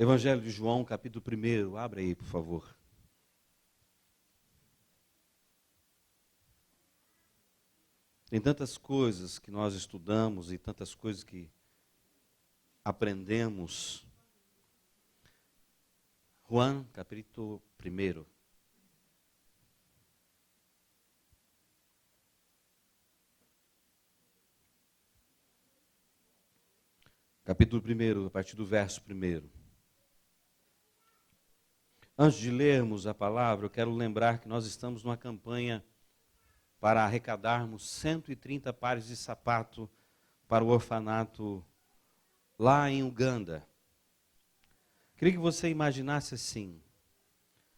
Evangelho de João, capítulo 1. Abre aí, por favor. Tem tantas coisas que nós estudamos e tantas coisas que aprendemos. João, capítulo 1. Capítulo 1, a partir do verso 1. Antes de lermos a palavra, eu quero lembrar que nós estamos numa campanha para arrecadarmos 130 pares de sapato para o orfanato lá em Uganda. Queria que você imaginasse assim: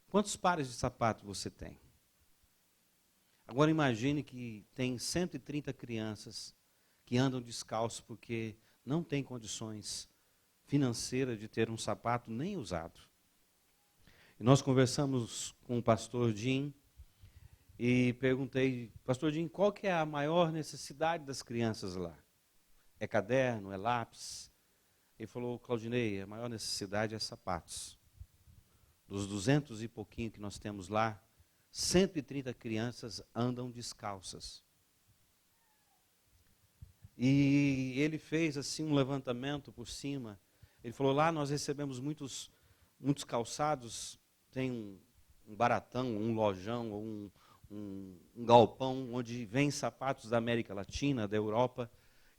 quantos pares de sapato você tem? Agora imagine que tem 130 crianças que andam descalços porque não têm condições financeiras de ter um sapato nem usado. E nós conversamos com o pastor Jim e perguntei: pastor Jim, qual que é a maior necessidade das crianças lá? É caderno, é lápis? Ele falou: Claudinei, a maior necessidade é sapatos. Dos 200 e pouquinho que nós temos lá, 130 crianças andam descalças. E ele fez assim um levantamento por cima. Ele falou: lá nós recebemos muitos calçados, tem um baratão, um lojão, ou um galpão, onde vem sapatos da América Latina, da Europa.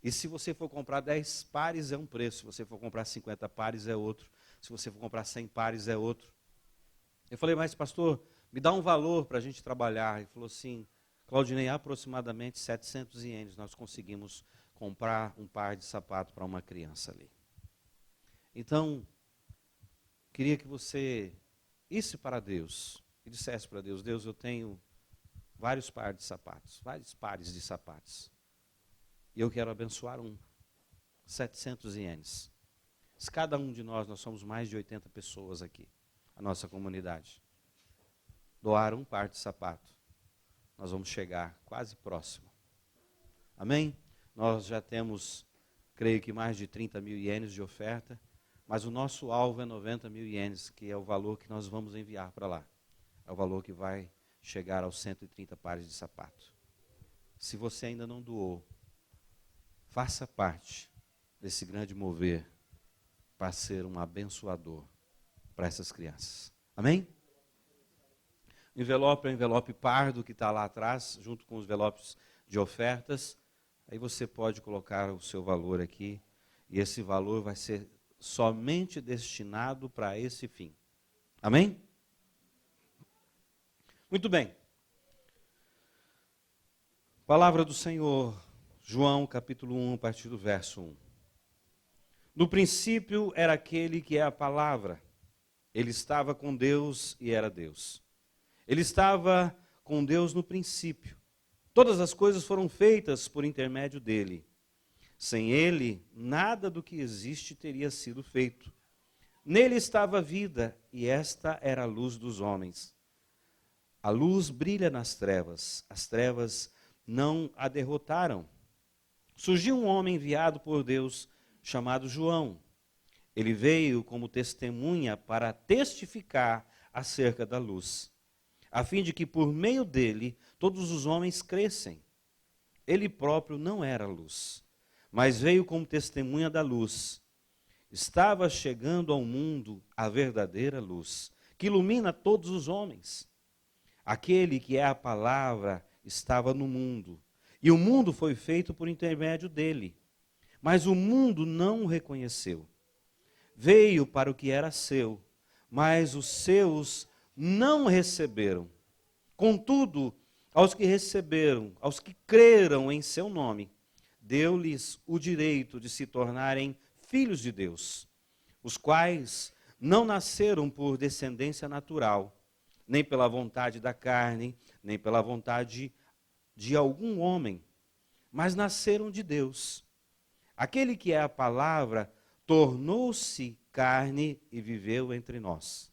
E se você for comprar 10 pares é um preço, se você for comprar 50 pares é outro, se você for comprar 100 pares é outro. Eu falei: mas pastor, me dá um valor para a gente trabalhar. Ele falou assim: Claudinei, aproximadamente 700 ienes nós conseguimos comprar um par de sapato para uma criança ali. Então, queria que você isse para Deus e dissesse para Deus: Deus, eu tenho vários pares de sapatos, vários pares de sapatos. E eu quero abençoar 700 ienes. Se cada um de nós somos mais de 80 pessoas aqui, a nossa comunidade, doar um par de sapato, nós vamos chegar quase próximo. Amém? Nós já temos, creio que mais de 30 mil ienes de oferta, mas o nosso alvo é 90 mil ienes, que é o valor que nós vamos enviar para lá. É o valor que vai chegar aos 130 pares de sapato. Se você ainda não doou, faça parte desse grande mover para ser um abençoador para essas crianças. Amém? O envelope é o envelope pardo que está lá atrás, junto com os envelopes de ofertas. Aí você pode colocar o seu valor aqui, e esse valor vai ser somente destinado para esse fim. Amém? Muito bem. Palavra do Senhor, João capítulo 1, a partir do verso 1. No princípio era aquele que é a palavra. Ele estava com Deus e era Deus. Ele estava com Deus no princípio. Todas as coisas foram feitas por intermédio dele. Sem ele, nada do que existe teria sido feito. Nele estava a vida, e esta era a luz dos homens. A luz brilha nas trevas, as trevas não a derrotaram. Surgiu um homem enviado por Deus, chamado João. Ele veio como testemunha para testificar acerca da luz, a fim de que por meio dele todos os homens crescem. Ele próprio não era luz, mas veio como testemunha da luz. Estava chegando ao mundo a verdadeira luz, que ilumina todos os homens. Aquele que é a palavra estava no mundo, e o mundo foi feito por intermédio dele, mas o mundo não o reconheceu. Veio para o que era seu, mas os seus não receberam. Contudo, aos que receberam, aos que creram em seu nome, deu-lhes o direito de se tornarem filhos de Deus, os quais não nasceram por descendência natural, nem pela vontade da carne, nem pela vontade de algum homem, mas nasceram de Deus. Aquele que é a palavra tornou-se carne e viveu entre nós.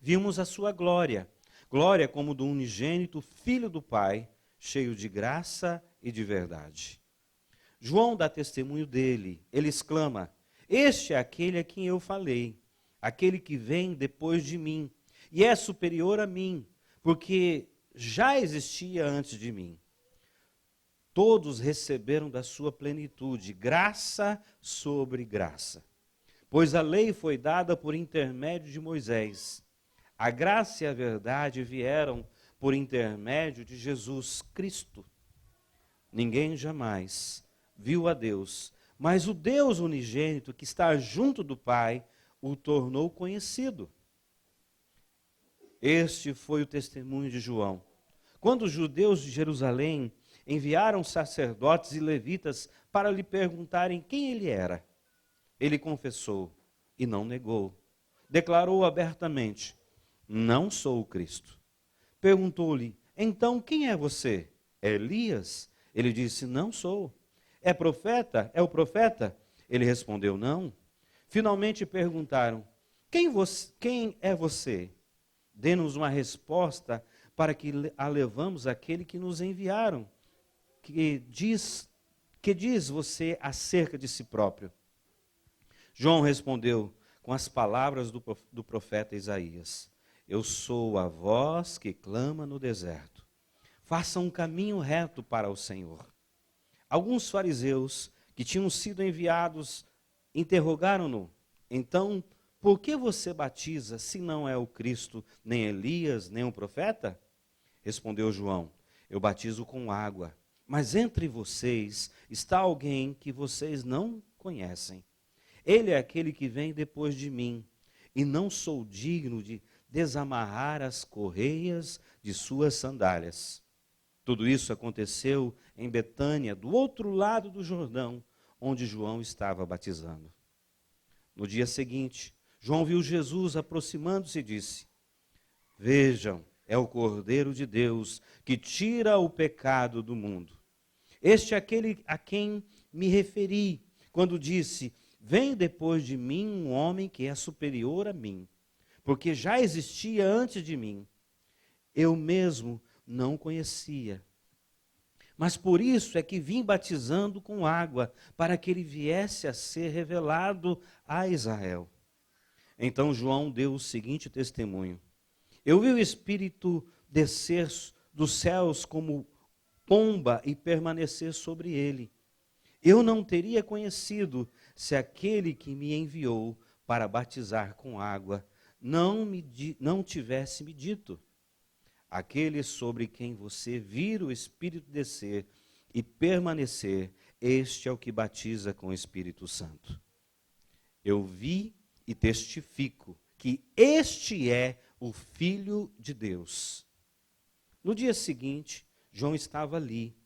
Vimos a sua glória, glória como do unigênito Filho do Pai, cheio de graça e de verdade. João dá testemunho dele, ele exclama: este é aquele a quem eu falei. aquele que vem depois de mim, e é superior a mim, porque já existia antes de mim. Todos receberam da sua plenitude, graça sobre graça. Pois a lei foi dada por intermédio de Moisés. A graça e a verdade vieram por intermédio de Jesus Cristo. Ninguém jamais viu a Deus, mas o Deus unigênito que está junto do Pai o tornou conhecido. Este foi o testemunho de João. Quando os judeus de Jerusalém enviaram sacerdotes e levitas para lhe perguntarem quem ele era, ele confessou e não negou. Declarou abertamente: não sou o Cristo. Perguntou-lhe: então quem é você? É Elias? Ele disse: não sou. É profeta? É o profeta? Ele respondeu: não. Finalmente perguntaram: quem é você? Dê-nos uma resposta para que a levamos àquele que nos enviaram. Que diz você acerca de si próprio? João respondeu com as palavras do profeta Isaías: eu sou a voz que clama no deserto. Faça um caminho reto para o Senhor. Alguns fariseus que tinham sido enviados interrogaram-no: então, por que você batiza se não é o Cristo, nem Elias, nem o profeta? Respondeu João: eu batizo com água, mas entre vocês está alguém que vocês não conhecem. Ele é aquele que vem depois de mim, e não sou digno de desamarrar as correias de suas sandálias. Tudo isso aconteceu em Betânia, do outro lado do Jordão, onde João estava batizando. No dia seguinte, João viu Jesus aproximando-se e disse: vejam, é o Cordeiro de Deus que tira o pecado do mundo. Este é aquele a quem me referi quando disse: vem depois de mim um homem que é superior a mim, porque já existia antes de mim. Eu mesmo não conhecia. Mas por isso é que vim batizando com água, para que ele viesse a ser revelado a Israel. Então João deu o seguinte testemunho: eu vi o Espírito descer dos céus como pomba e permanecer sobre ele. Eu não teria conhecido se aquele que me enviou para batizar com água não tivesse me dito: aquele sobre quem você vir o Espírito descer e permanecer, este é o que batiza com o Espírito Santo. Eu vi e testifico que este é o Filho de Deus. No dia seguinte, João estava ali,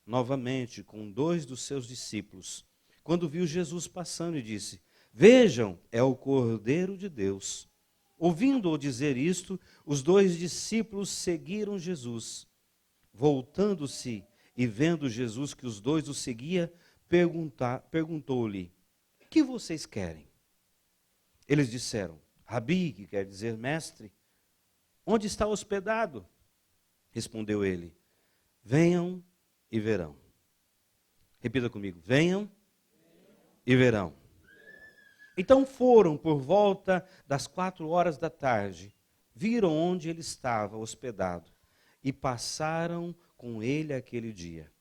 novamente, com 2 dos seus discípulos, quando viu Jesus passando e disse: vejam, é o Cordeiro de Deus. Ouvindo-o dizer isto, os 2 discípulos seguiram Jesus. Voltando-se e vendo Jesus que os 2 o seguiam, perguntou-lhe: o que vocês querem? Eles disseram: Rabi, que quer dizer mestre, onde está hospedado? Respondeu ele: venham e verão. Repita comigo: venham e verão. Então foram por volta das 4 horas da tarde, viram onde ele estava hospedado e passaram com ele aquele dia.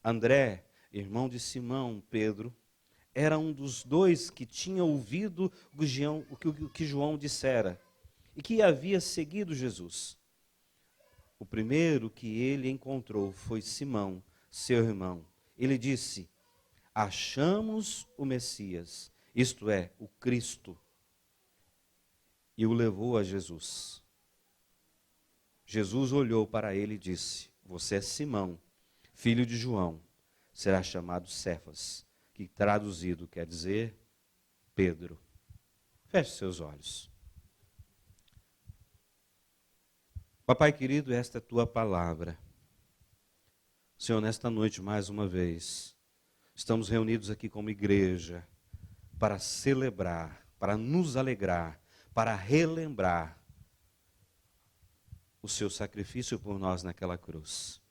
André, irmão de Simão, Pedro, era um dos 2 que tinha ouvido o que João dissera e que havia seguido Jesus. O primeiro que ele encontrou foi Simão, seu irmão. Ele disse: achamos o Messias, isto é, o Cristo. E o levou a Jesus. Jesus olhou para ele e disse: você é Simão, filho de João, será chamado Cefas, que traduzido quer dizer Pedro. Feche seus olhos. Papai querido, esta é a tua palavra. Senhor, nesta noite, mais uma vez, estamos reunidos aqui como igreja para celebrar, para nos alegrar, para relembrar o seu sacrifício por nós naquela cruz.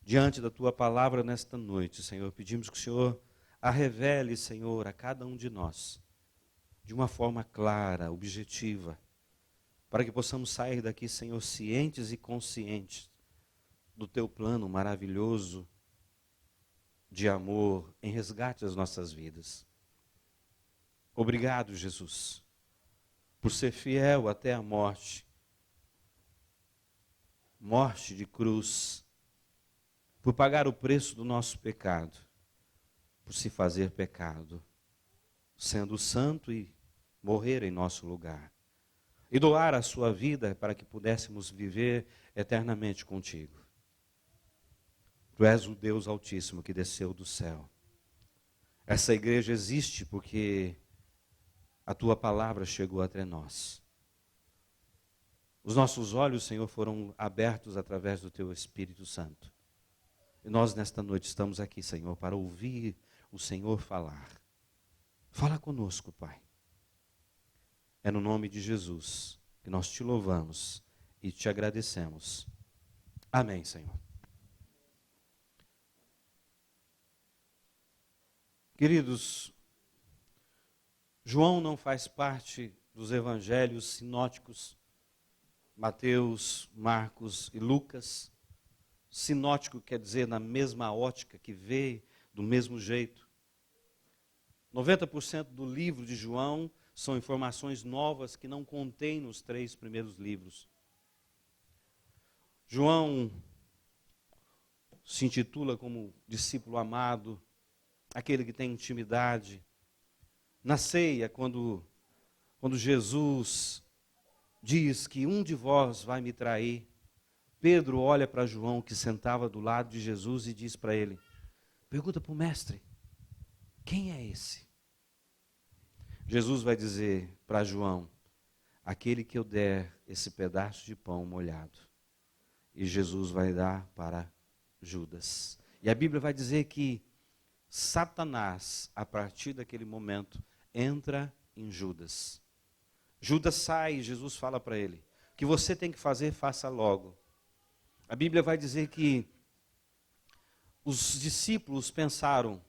Diante da tua palavra nesta noite, Senhor, pedimos que o Senhor a revele, Senhor, a cada um de nós. de uma forma clara, objetiva, para que possamos sair daqui, Senhor, cientes e conscientes do teu plano maravilhoso de amor em resgate às nossas vidas. Obrigado, Jesus, por ser fiel até a morte, morte de cruz, por pagar o preço do nosso pecado, por se fazer pecado, sendo santo e morrer em nosso lugar, e doar a sua vida para que pudéssemos viver eternamente contigo. Tu és o Deus Altíssimo que desceu do céu. Essa igreja existe porque a tua palavra chegou até nós. Os nossos olhos, Senhor, foram abertos através do teu Espírito Santo. E nós, nesta noite, estamos aqui, Senhor, para ouvir o Senhor falar. Fala conosco, Pai. É no nome de Jesus que nós te louvamos e te agradecemos. Amém, Senhor. Queridos, João não faz parte dos evangelhos sinóticos, Mateus, Marcos e Lucas. Sinótico quer dizer na mesma ótica, que vê do mesmo jeito. 90% do livro de João são informações novas que não contém nos 3 primeiros livros. João se intitula como discípulo amado, aquele que tem intimidade. Na ceia, quando Jesus diz que um de vós vai me trair, Pedro olha para João, que sentava do lado de Jesus, e diz para ele, pergunta para o mestre, quem é esse? Jesus vai dizer para João, aquele que eu der esse pedaço de pão molhado. E Jesus vai dar para Judas. E a Bíblia vai dizer que Satanás, a partir daquele momento, entra em Judas. Judas sai e Jesus fala para ele, o que você tem que fazer, faça logo. A Bíblia vai dizer que os discípulos pensaram,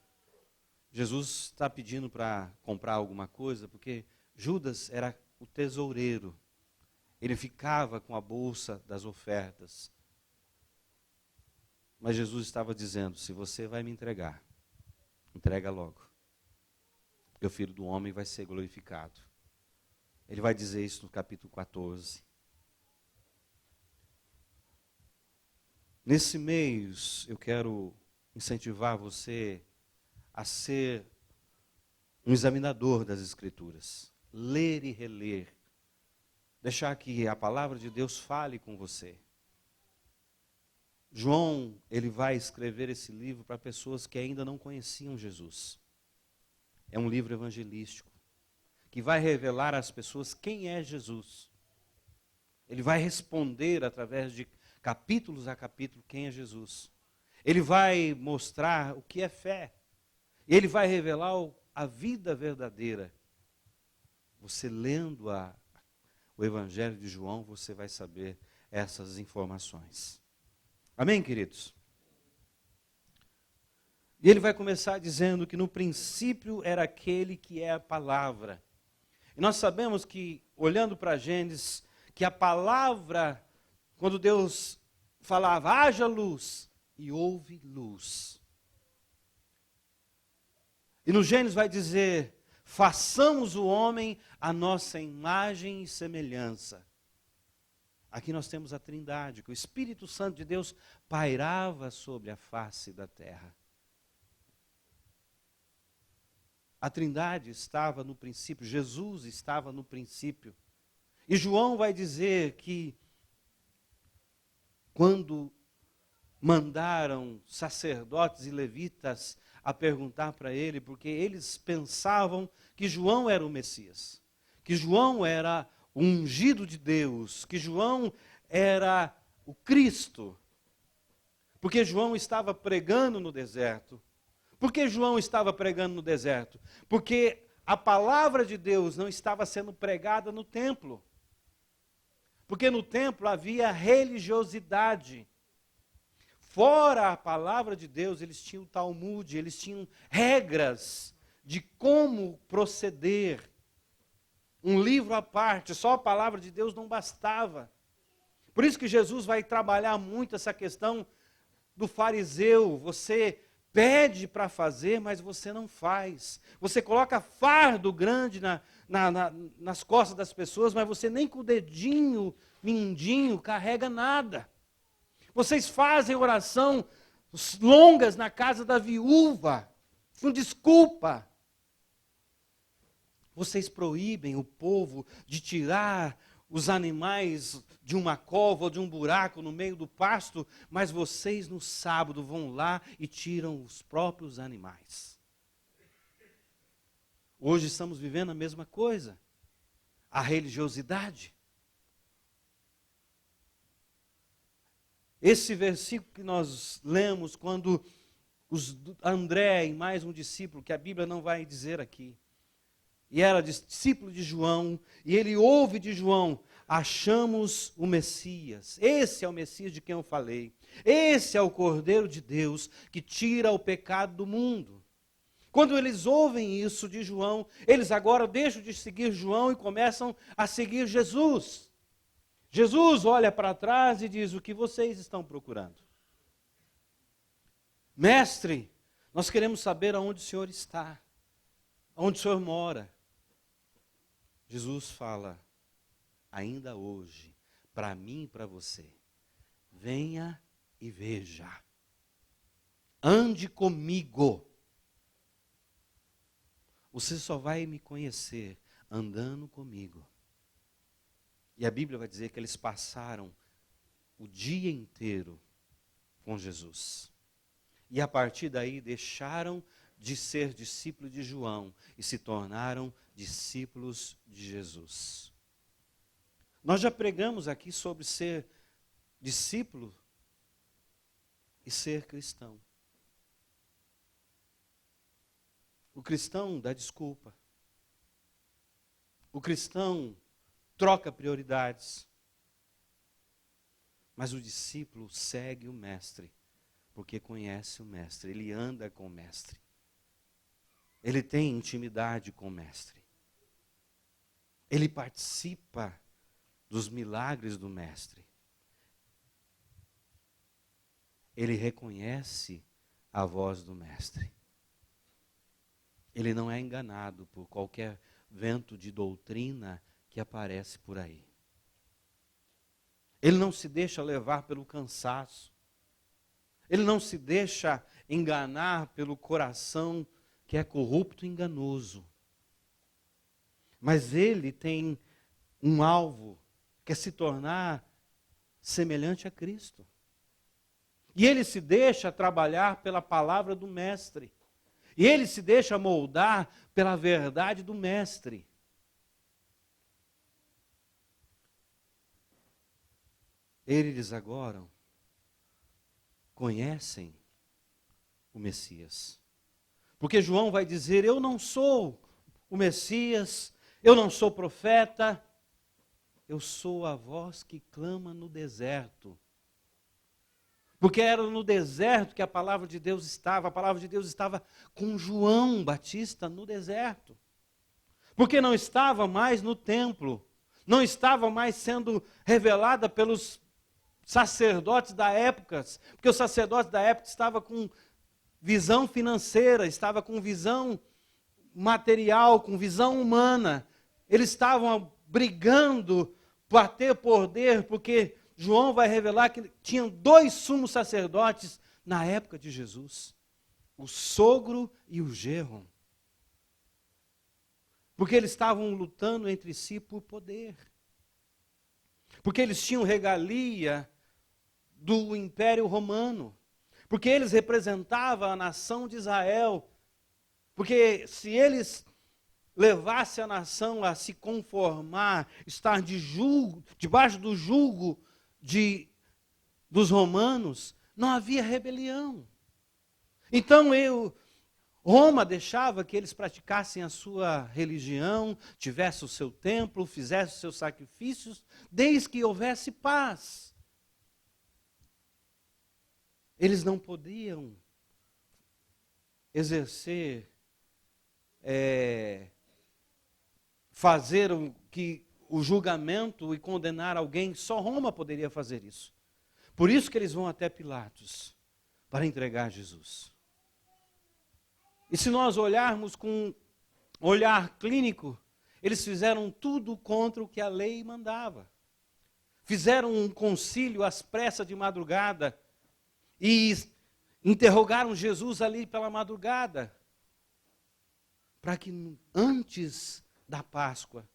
Jesus está pedindo para comprar alguma coisa, porque Judas era o tesoureiro. Ele ficava com a bolsa das ofertas. Mas Jesus estava dizendo, se você vai me entregar, entrega logo. Porque o Filho do Homem vai ser glorificado. Ele vai dizer isso no capítulo 14. Nesse mês, eu quero incentivar você a ser um examinador das Escrituras. Ler e reler. Deixar que a palavra de Deus fale com você. João, ele vai escrever esse livro para pessoas que ainda não conheciam Jesus. É um livro evangelístico, que vai revelar às pessoas quem é Jesus. Ele vai responder através de capítulos a capítulo quem é Jesus. Ele vai mostrar o que é fé. Ele vai revelar a vida verdadeira. Você lendo o Evangelho de João, você vai saber essas informações. Amém, queridos? E ele vai começar dizendo que no princípio era aquele que é a palavra. E nós sabemos que, olhando para Gênesis, que a palavra, quando Deus falava, haja luz, e houve luz. E no Gênesis vai dizer, façamos o homem à nossa imagem e semelhança. Aqui nós temos a Trindade, que o Espírito Santo de Deus pairava sobre a face da terra. A Trindade estava no princípio, Jesus estava no princípio. E João vai dizer que quando mandaram sacerdotes e levitas a perguntar para ele, porque eles pensavam que João era o Messias, que João era o ungido de Deus, que João era o Cristo, porque João estava pregando no deserto. Por que João estava pregando no deserto? Porque a palavra de Deus não estava sendo pregada no templo. Porque no templo havia religiosidade. Fora a palavra de Deus, eles tinham o Talmud, eles tinham regras de como proceder. um livro à parte, só a palavra de Deus não bastava. Por isso que Jesus vai trabalhar muito essa questão do fariseu. Você pede para fazer, mas você não faz. Você coloca fardo grande nas costas das pessoas, mas você nem com o dedinho mindinho carrega nada. Vocês fazem oração longas na casa da viúva, com desculpa. Vocês proíbem o povo de tirar os animais de uma cova ou de um buraco no meio do pasto, mas vocês no sábado vão lá e tiram os próprios animais. Hoje estamos vivendo a mesma coisa. A religiosidade. Esse versículo que nós lemos quando André e mais um discípulo, que a Bíblia não vai dizer aqui, e era discípulo de João, e ele ouve de João: achamos o Messias. Esse é o Messias de quem eu falei. Esse é o Cordeiro de Deus que tira o pecado do mundo. Quando eles ouvem isso de João, eles agora deixam de seguir João e começam a seguir Jesus. Jesus olha para trás e diz: o que vocês estão procurando? Mestre, nós queremos saber aonde o Senhor está, aonde o Senhor mora. Jesus fala: ainda hoje, para mim e para você, venha e veja. Ande comigo. Você só vai me conhecer andando comigo. E a Bíblia vai dizer que eles passaram o dia inteiro com Jesus. E a partir daí deixaram de ser discípulos de João e se tornaram discípulos de Jesus. Nós já pregamos aqui sobre ser discípulo e ser cristão. O cristão dá desculpa. O cristão troca prioridades. Mas o discípulo segue o mestre, porque conhece o mestre, ele anda com o mestre. Ele tem intimidade com o mestre. Ele participa dos milagres do mestre. Ele reconhece a voz do mestre. Ele não é enganado por qualquer vento de doutrina que aparece por aí. Ele não se deixa levar pelo cansaço. Ele não se deixa enganar pelo coração que é corrupto e enganoso. Mas ele tem um alvo, que é se tornar semelhante a Cristo. E ele se deixa trabalhar pela palavra do mestre. E ele se deixa moldar pela verdade do mestre. Eles agora conhecem o Messias. Porque João vai dizer: eu não sou o Messias, eu não sou profeta, eu sou a voz que clama no deserto. Porque era no deserto que a palavra de Deus estava. A palavra de Deus estava com João Batista no deserto. Porque não estava mais no templo. Não estava mais sendo revelada pelos sacerdotes da época. Porque os sacerdotes da época estavam com visão financeira, estavam com visão material, com visão humana. Eles estavam brigando para ter poder, porque João vai revelar que tinham 2 sumos sacerdotes na época de Jesus: o sogro e o genro. Porque eles estavam lutando entre si por poder. Porque eles tinham regalia do Império Romano. Porque eles representavam a nação de Israel. Porque se eles levassem a nação a se conformar, estar debaixo do jugo dos romanos, não havia rebelião. Então Roma deixava que eles praticassem a sua religião, tivessem o seu templo, fizessem os seus sacrifícios, desde que houvesse paz. Eles não podiam exercer fazer o julgamento e condenar alguém, só Roma poderia fazer isso. Por isso que eles vão até Pilatos, para entregar Jesus. E se nós olharmos com um olhar clínico, eles fizeram tudo contra o que a lei mandava. Fizeram um concílio às pressas de madrugada e interrogaram Jesus ali pela madrugada, para que antes da Páscoa,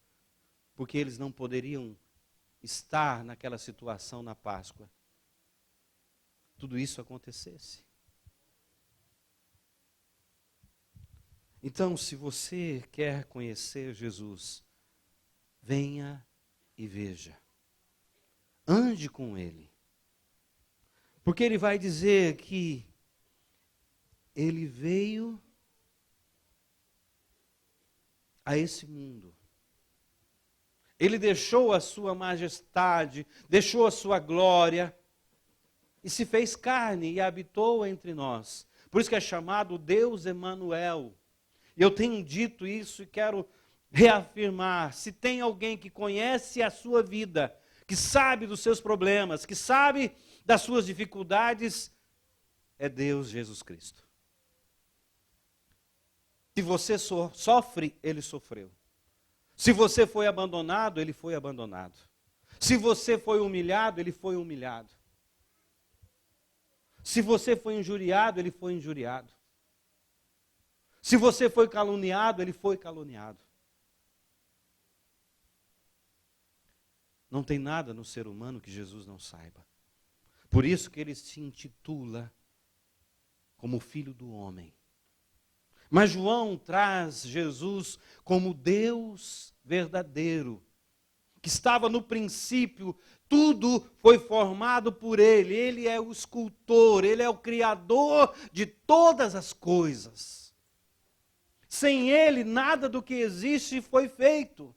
porque eles não poderiam estar naquela situação na Páscoa, tudo isso acontecesse. Então, se você quer conhecer Jesus, venha e veja. Ande com Ele. Porque Ele vai dizer que Ele veio a esse mundo. Ele deixou a sua majestade, deixou a sua glória, e se fez carne e habitou entre nós. Por isso que é chamado Deus Emanuel. E eu tenho dito isso e quero reafirmar. Se tem alguém que conhece a sua vida, que sabe dos seus problemas, que sabe das suas dificuldades, é Deus Jesus Cristo. Se você sofre, Ele sofreu. Se você foi abandonado, Ele foi abandonado. Se você foi humilhado, Ele foi humilhado. Se você foi injuriado, Ele foi injuriado. Se você foi caluniado, Ele foi caluniado. Não tem nada no ser humano que Jesus não saiba. Por isso que Ele se intitula como Filho do Homem. Mas João traz Jesus como Deus verdadeiro, que estava no princípio, tudo foi formado por Ele. Ele é o escultor, Ele é o criador de todas as coisas. Sem Ele, nada do que existe foi feito.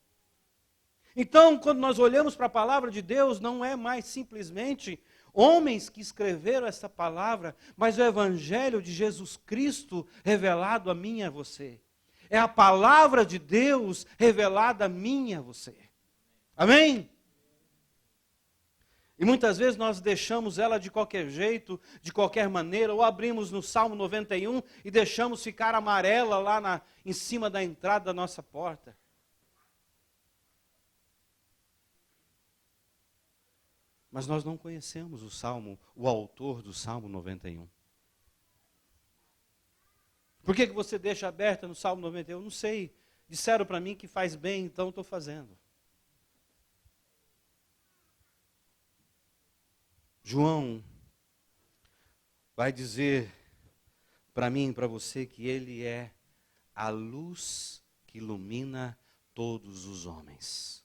Então, quando nós olhamos para a palavra de Deus, não é mais simplesmente homens que escreveram essa palavra, mas o Evangelho de Jesus Cristo revelado a mim e a você. É a palavra de Deus revelada a mim e a você. Amém? E muitas vezes nós deixamos ela de qualquer jeito, de qualquer maneira, ou abrimos no Salmo 91 e deixamos ficar amarela lá em cima da entrada da nossa porta. Mas nós não conhecemos o autor do Salmo 91. Por que você deixa aberta no Salmo 91? Não sei. Disseram para mim que faz bem, então estou fazendo. João vai dizer para mim e para você que ele é a luz que ilumina todos os homens.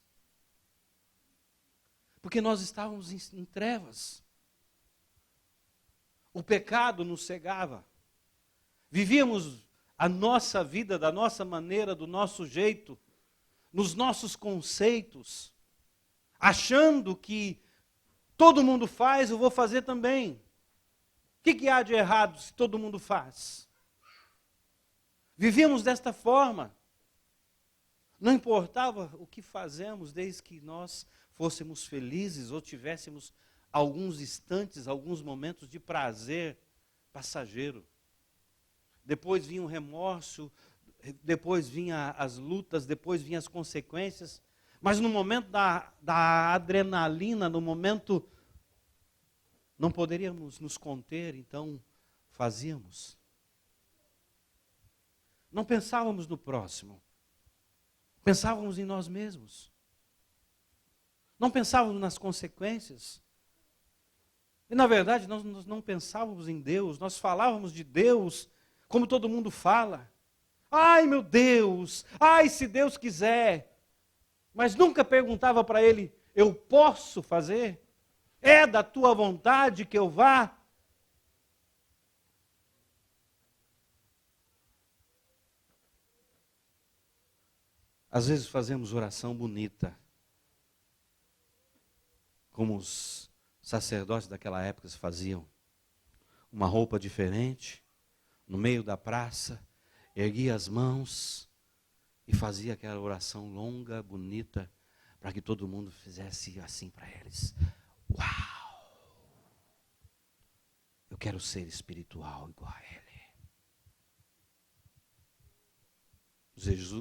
Porque nós estávamos em trevas. O pecado nos cegava. Vivíamos a nossa vida da nossa maneira, do nosso jeito, nos nossos conceitos, achando que todo mundo faz, eu vou fazer também. O que há de errado se todo mundo faz? Vivíamos desta forma. Não importava o que fazemos, desde que nós fôssemos felizes ou tivéssemos alguns instantes, alguns momentos de prazer passageiro. Depois vinha o remorso, depois vinha as lutas, depois vinham as consequências. Mas no momento da adrenalina, no momento, não poderíamos nos conter, então fazíamos. Não pensávamos no próximo. Pensávamos em nós mesmos. Não pensávamos nas consequências. E na verdade nós não pensávamos em Deus, nós falávamos de Deus como todo mundo fala. Ai meu Deus, ai se Deus quiser. Mas nunca perguntava para Ele, eu posso fazer? É da tua vontade que eu vá? Às vezes fazemos oração bonita, como os sacerdotes daquela época faziam. Uma roupa diferente, no meio da praça, erguia as mãos e fazia aquela oração longa, bonita, para que todo mundo fizesse assim para eles. Uau! Eu quero ser espiritual igual a ele.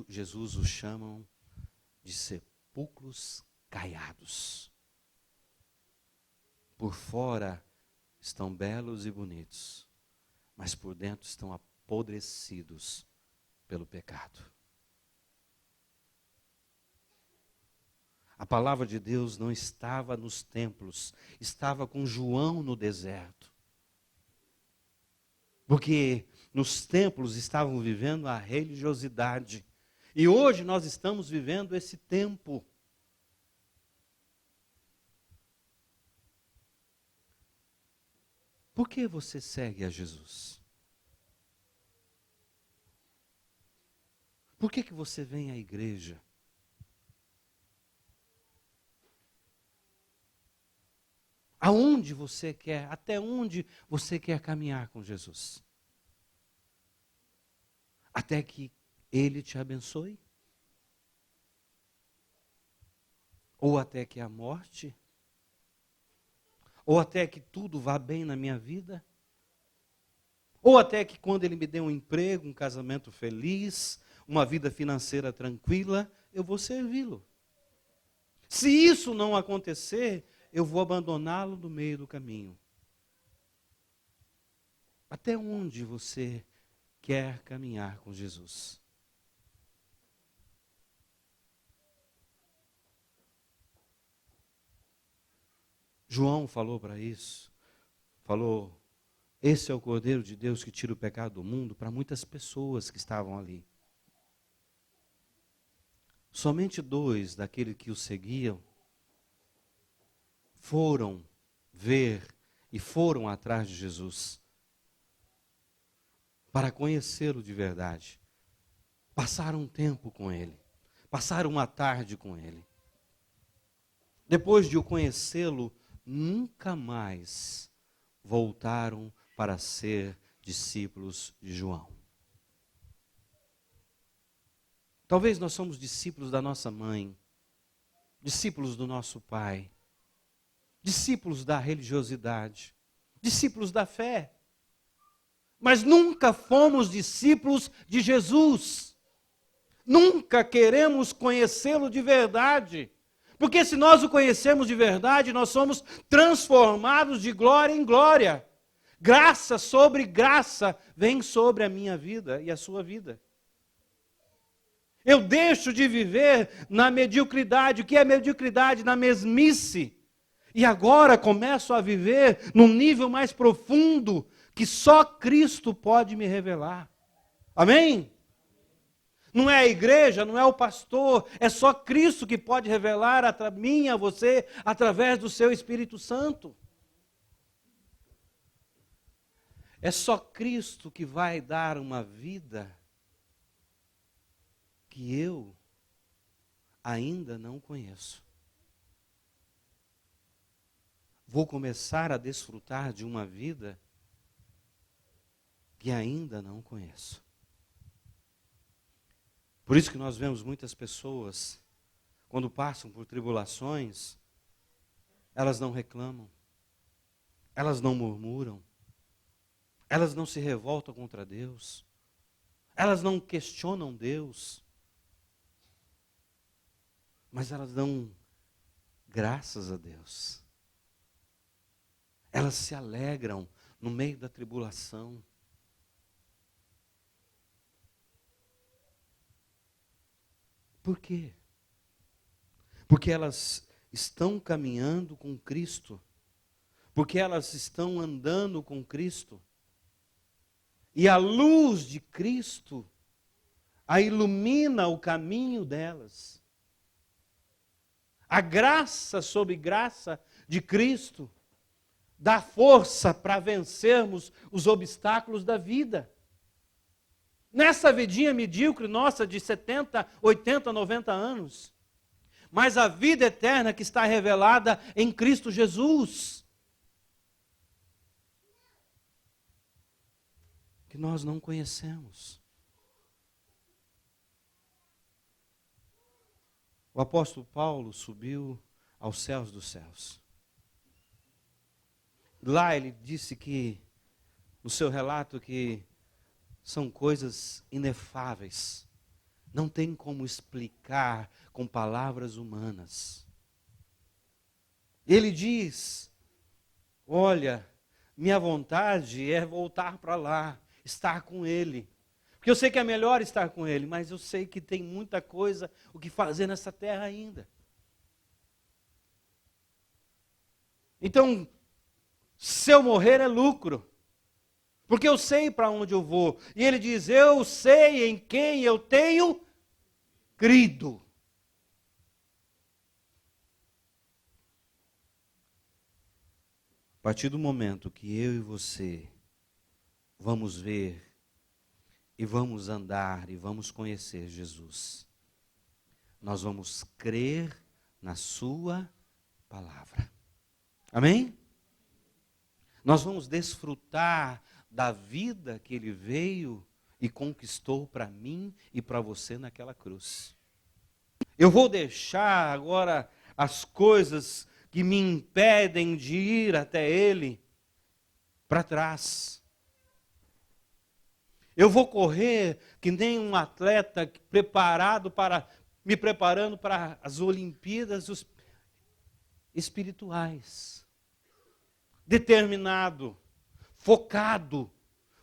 Jesus os chamam de sepulcros caiados. Por fora estão belos e bonitos, mas por dentro estão apodrecidos pelo pecado. A palavra de Deus não estava nos templos, estava com João no deserto. Porque nos templos estavam vivendo a religiosidade. E hoje nós estamos vivendo esse tempo. Por que você segue a Jesus? Por que você vem à igreja? Aonde você quer, até onde você quer caminhar com Jesus? Até que Ele te abençoe? Ou até que a morte? Ou até que tudo vá bem na minha vida? Ou até que quando Ele me dê um emprego, um casamento feliz, uma vida financeira tranquila, eu vou servi-lo. Se isso não acontecer, eu vou abandoná-lo no meio do caminho. Até onde você quer caminhar com Jesus? João falou para isso, falou, esse é o Cordeiro de Deus que tira o pecado do mundo, para muitas pessoas que estavam ali. Somente 2 daqueles que o seguiam foram ver e foram atrás de Jesus para conhecê-lo de verdade. Passaram um tempo com ele, passaram uma tarde com ele. Depois de o conhecê-lo, nunca mais voltaram para ser discípulos de João. Talvez nós somos discípulos da nossa mãe, discípulos do nosso pai, discípulos da religiosidade, discípulos da fé, mas nunca fomos discípulos de Jesus. Nunca queremos conhecê-lo de verdade. Porque se nós o conhecemos de verdade, nós somos transformados de glória em glória. Graça sobre graça vem sobre a minha vida e a sua vida. Eu deixo de viver na mediocridade. O que é mediocridade? Na mesmice. E agora começo a viver num nível mais profundo que só Cristo pode me revelar. Amém? Não é a igreja, não é o pastor, é só Cristo que pode revelar a mim e a você através do seu Espírito Santo. É só Cristo que vai dar uma vida que eu ainda não conheço. Vou começar a desfrutar de uma vida que ainda não conheço. Por isso que nós vemos muitas pessoas, quando passam por tribulações, elas não reclamam, elas não murmuram, elas não se revoltam contra Deus, elas não questionam Deus, mas elas dão graças a Deus. Elas se alegram no meio da tribulação. Por quê? Porque elas estão caminhando com Cristo, porque elas estão andando com Cristo, e a luz de Cristo a ilumina o caminho delas. A graça sobre graça de Cristo dá força para vencermos os obstáculos da vida. Nessa vidinha medíocre nossa de 70, 80, 90 anos. Mas a vida eterna que está revelada em Cristo Jesus. Que nós não conhecemos. O apóstolo Paulo subiu aos céus dos céus. Lá ele disse que, no seu relato, que são coisas inefáveis. Não tem como explicar com palavras humanas. Ele diz, olha, minha vontade é voltar para lá, estar com Ele. Porque eu sei que é melhor estar com Ele, mas eu sei que tem muita coisa o que fazer nessa terra ainda. Então, se eu morrer é lucro, porque eu sei para onde eu vou. E ele diz, eu sei em quem eu tenho crido. A partir do momento que eu e você vamos ver e vamos andar e vamos conhecer Jesus, nós vamos crer na sua palavra. Amém? Nós vamos desfrutar da vida que Ele veio e conquistou para mim e para você naquela cruz. Eu vou deixar agora as coisas que me impedem de ir até Ele para trás. Eu vou correr que nem um atleta me preparando para as Olimpíadas espirituais. Determinado, focado,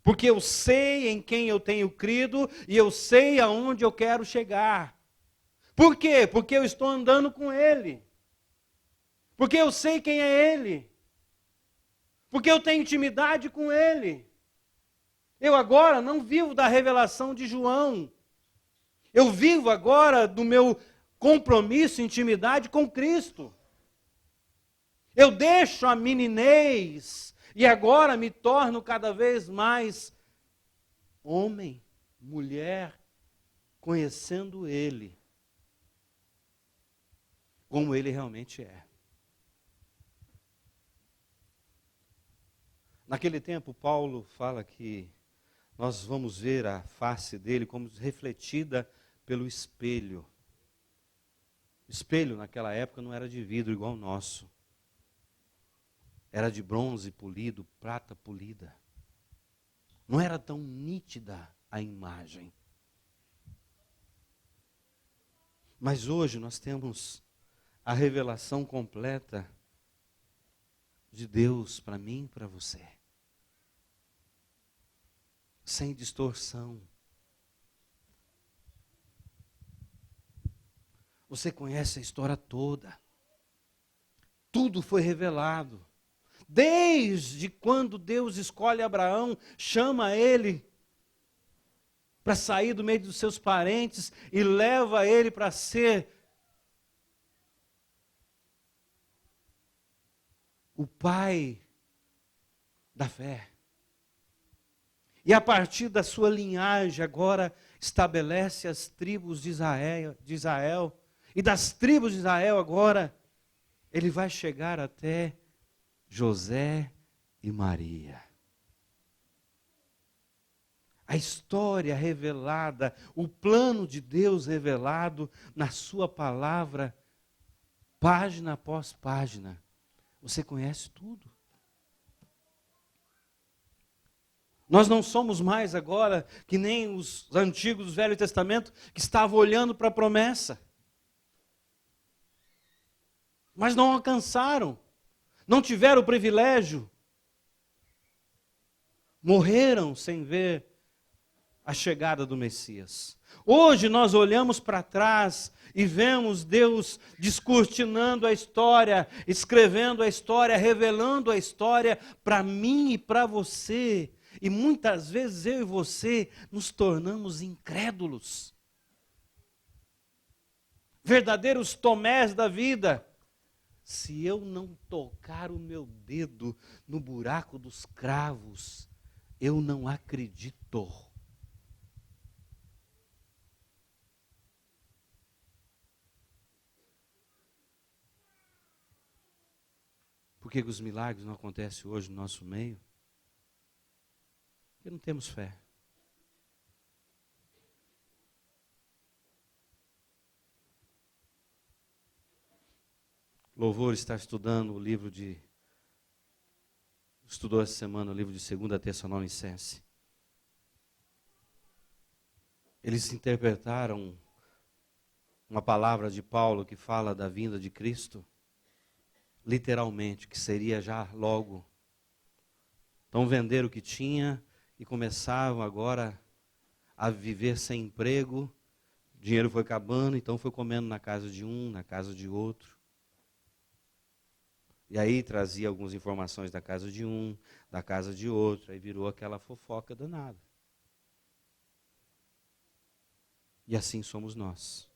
porque eu sei em quem eu tenho crido e eu sei aonde eu quero chegar. Por quê? Porque eu estou andando com Ele. Porque eu sei quem é Ele. Porque eu tenho intimidade com Ele. Eu agora não vivo da revelação de João. Eu vivo agora do meu compromisso e intimidade com Cristo. Eu deixo a meninez e agora me torno cada vez mais homem, mulher, conhecendo Ele, como Ele realmente é. Naquele tempo, Paulo fala que nós vamos ver a face dele como refletida pelo espelho. O espelho naquela época não era de vidro igual o nosso. Era de bronze polido, prata polida. Não era tão nítida a imagem. Mas hoje nós temos a revelação completa de Deus para mim e para você. Sem distorção. Você conhece a história toda. Tudo foi revelado. Desde quando Deus escolhe Abraão, chama ele para sair do meio dos seus parentes e leva ele para ser o pai da fé. E a partir da sua linhagem agora estabelece as tribos de Israel. E das tribos de Israel agora ele vai chegar até José e Maria. A história revelada, o plano de Deus revelado na sua palavra, página após página. Você conhece tudo. Nós não somos mais agora que nem os antigos do Velho Testamento que estavam olhando para a promessa. Mas não alcançaram. Não tiveram o privilégio. Morreram sem ver a chegada do Messias. Hoje nós olhamos para trás e vemos Deus descortinando a história, escrevendo a história, revelando a história para mim e para você. E muitas vezes eu e você nos tornamos incrédulos. Verdadeiros Tomés da vida. Se eu não tocar o meu dedo no buraco dos cravos, eu não acredito. Por que os milagres não acontecem hoje no nosso meio? Porque não temos fé. Louvor está estudando o livro de... Estudou essa semana o livro de 2 Tessalonicenses. Eles interpretaram uma palavra de Paulo que fala da vinda de Cristo, literalmente, que seria já logo. Então venderam o que tinha e começavam agora a viver sem emprego. O dinheiro foi acabando, então foi comendo na casa de um, na casa de outro. E aí trazia algumas informações da casa de um, da casa de outro, aí virou aquela fofoca danada. E assim somos nós.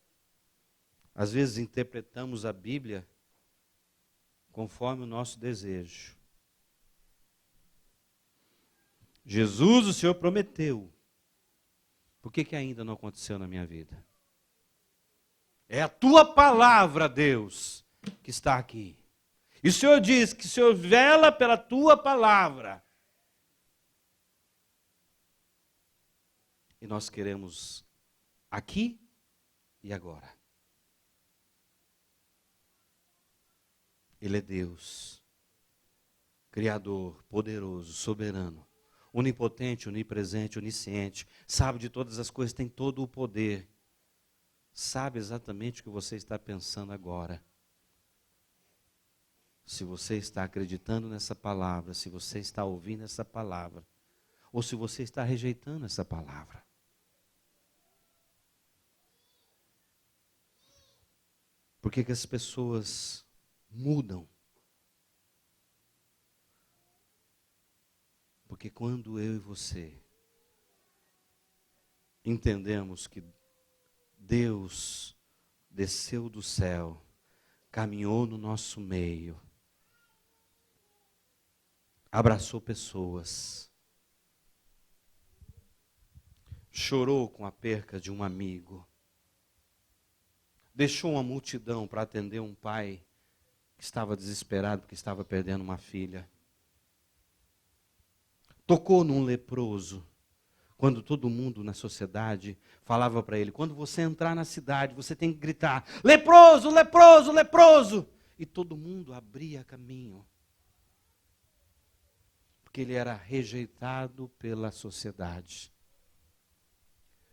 Às vezes interpretamos a Bíblia conforme o nosso desejo. Jesus, o Senhor prometeu. Por que ainda não aconteceu na minha vida? É a tua palavra, Deus, que está aqui. E o Senhor diz que o Senhor vela pela tua palavra. E nós queremos aqui e agora. Ele é Deus, Criador, poderoso, soberano, onipotente, onipresente, onisciente, sabe de todas as coisas, tem todo o poder. Sabe exatamente o que você está pensando agora. Se você está acreditando nessa palavra, se você está ouvindo essa palavra, ou se você está rejeitando essa palavra. Por que as pessoas mudam? Porque quando eu e você entendemos que Deus desceu do céu, caminhou no nosso meio, abraçou pessoas, chorou com a perca de um amigo, deixou uma multidão para atender um pai que estava desesperado porque estava perdendo uma filha, tocou num leproso, quando todo mundo na sociedade falava para ele, quando você entrar na cidade, você tem que gritar, leproso, leproso, leproso, e todo mundo abria caminho, porque ele era rejeitado pela sociedade.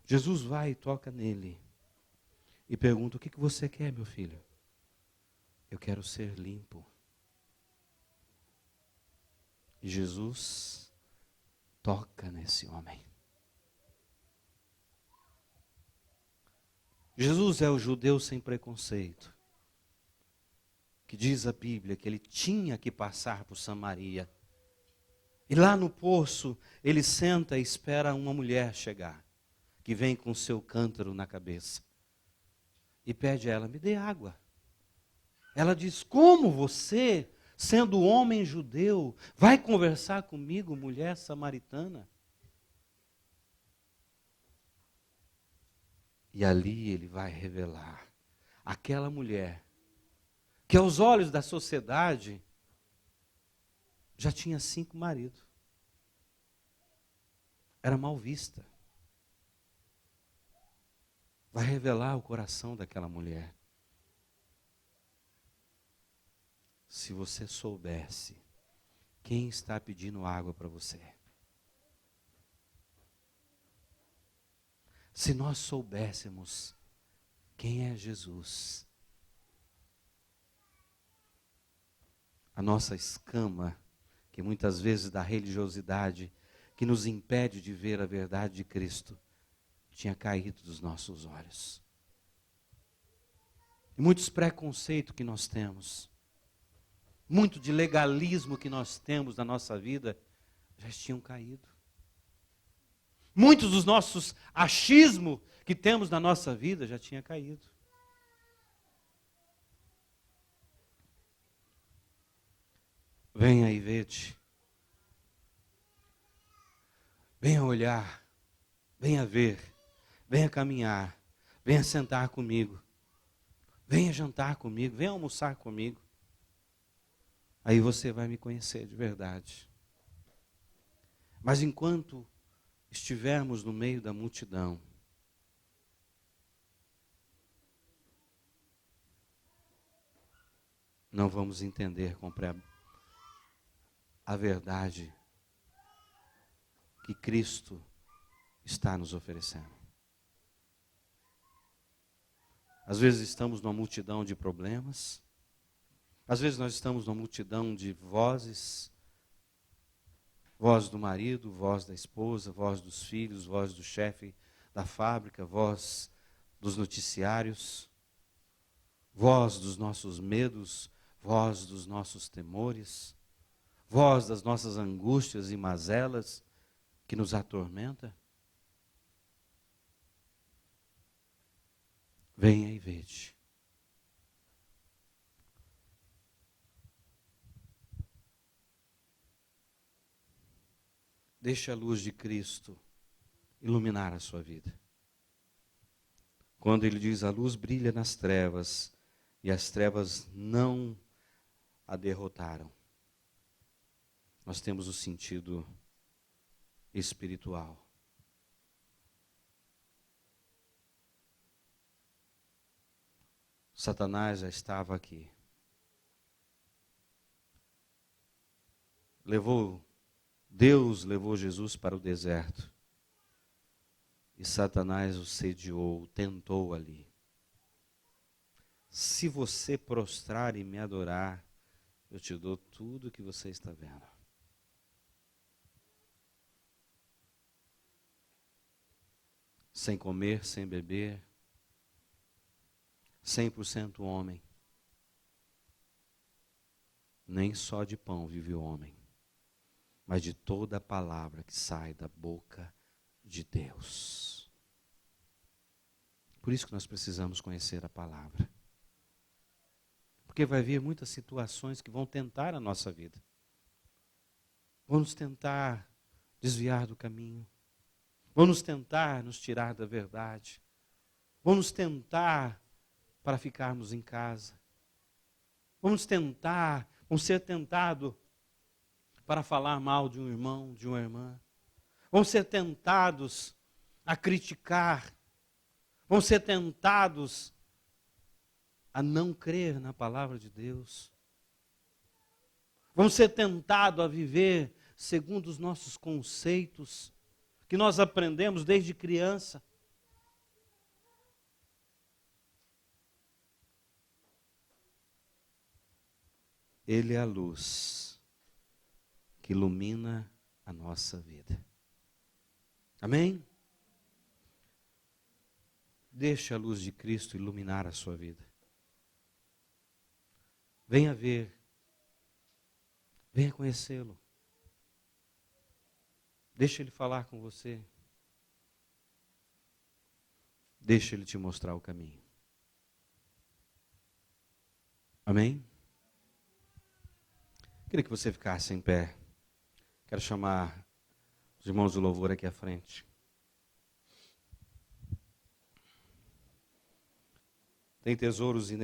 Jesus vai e toca nele, e pergunta, o que você quer, meu filho? Eu quero ser limpo. E Jesus toca nesse homem. Jesus é o judeu sem preconceito, que diz a Bíblia que ele tinha que passar por Samaria. E lá no poço, ele senta e espera uma mulher chegar, que vem com seu cântaro na cabeça. E pede a ela, me dê água. Ela diz, como você, sendo homem judeu, vai conversar comigo, mulher samaritana? E ali ele vai revelar aquela mulher que aos olhos da sociedade já tinha 5 maridos. Era mal vista. Vai revelar o coração daquela mulher. Se você soubesse quem está pedindo água para você. Se nós soubéssemos quem é Jesus, a nossa escama, que muitas vezes da religiosidade, que nos impede de ver a verdade de Cristo, tinha caído dos nossos olhos. E muitos preconceitos que nós temos, muito de legalismo que nós temos na nossa vida, já tinham caído. Muitos dos nossos achismos que temos na nossa vida já tinha caído. Venha e vede. Venha olhar. Venha ver. Venha caminhar. Venha sentar comigo. Venha jantar comigo. Venha almoçar comigo. Aí você vai me conhecer de verdade. Mas enquanto estivermos no meio da multidão, não vamos entender a verdade que Cristo está nos oferecendo. Às vezes estamos numa multidão de problemas, às vezes nós estamos numa multidão de vozes, voz do marido, voz da esposa, voz dos filhos, voz do chefe da fábrica, voz dos noticiários, voz dos nossos medos, voz dos nossos temores, voz das nossas angústias e mazelas que nos atormenta. Venha e vede. Deixe a luz de Cristo iluminar a sua vida. Quando ele diz, a luz brilha nas trevas, e as trevas não a derrotaram. Nós temos o sentido espiritual. Satanás já estava aqui. Deus levou Jesus para o deserto. E Satanás o sediou, o tentou ali. Se você prostrar e me adorar, eu te dou tudo o que você está vendo. Sem comer, sem beber, 100% homem. Nem só de pão vive o homem, mas de toda a palavra que sai da boca de Deus. Por isso que nós precisamos conhecer a palavra. Porque vai haver muitas situações que vão tentar a nossa vida. Vão nos tentar desviar do caminho. Vão nos tentar nos tirar da verdade. Vão nos tentar para ficarmos em casa. Vamos ser tentados para falar mal de um irmão, de uma irmã. Vamos ser tentados a criticar. Vamos ser tentados a não crer na palavra de Deus. Vamos ser tentados a viver segundo os nossos conceitos, que nós aprendemos desde criança. Ele é a luz que ilumina a nossa vida. Amém? Deixe a luz de Cristo iluminar a sua vida. Venha ver. Venha conhecê-lo. Deixa ele falar com você. Deixa ele te mostrar o caminho. Amém? Queria que você ficasse em pé. Quero chamar os irmãos do louvor aqui à frente. Tem tesouros